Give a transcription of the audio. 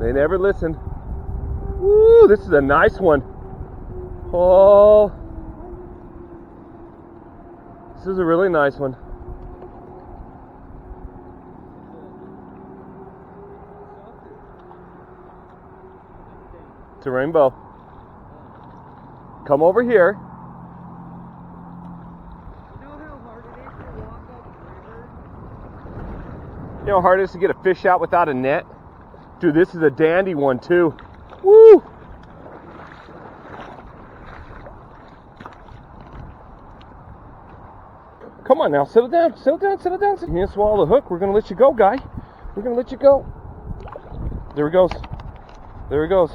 They never listen. Woo, this is a nice one. Oh, this is a really nice one. It's a rainbow. Come over here. You know how hard it is to get a fish out without a net? Dude, this is a dandy one too. Woo! Come on now, settle down, settle down, settle down. You didn't swallow the hook. We're gonna let you go, guy. We're gonna let you go. There he goes. There he goes.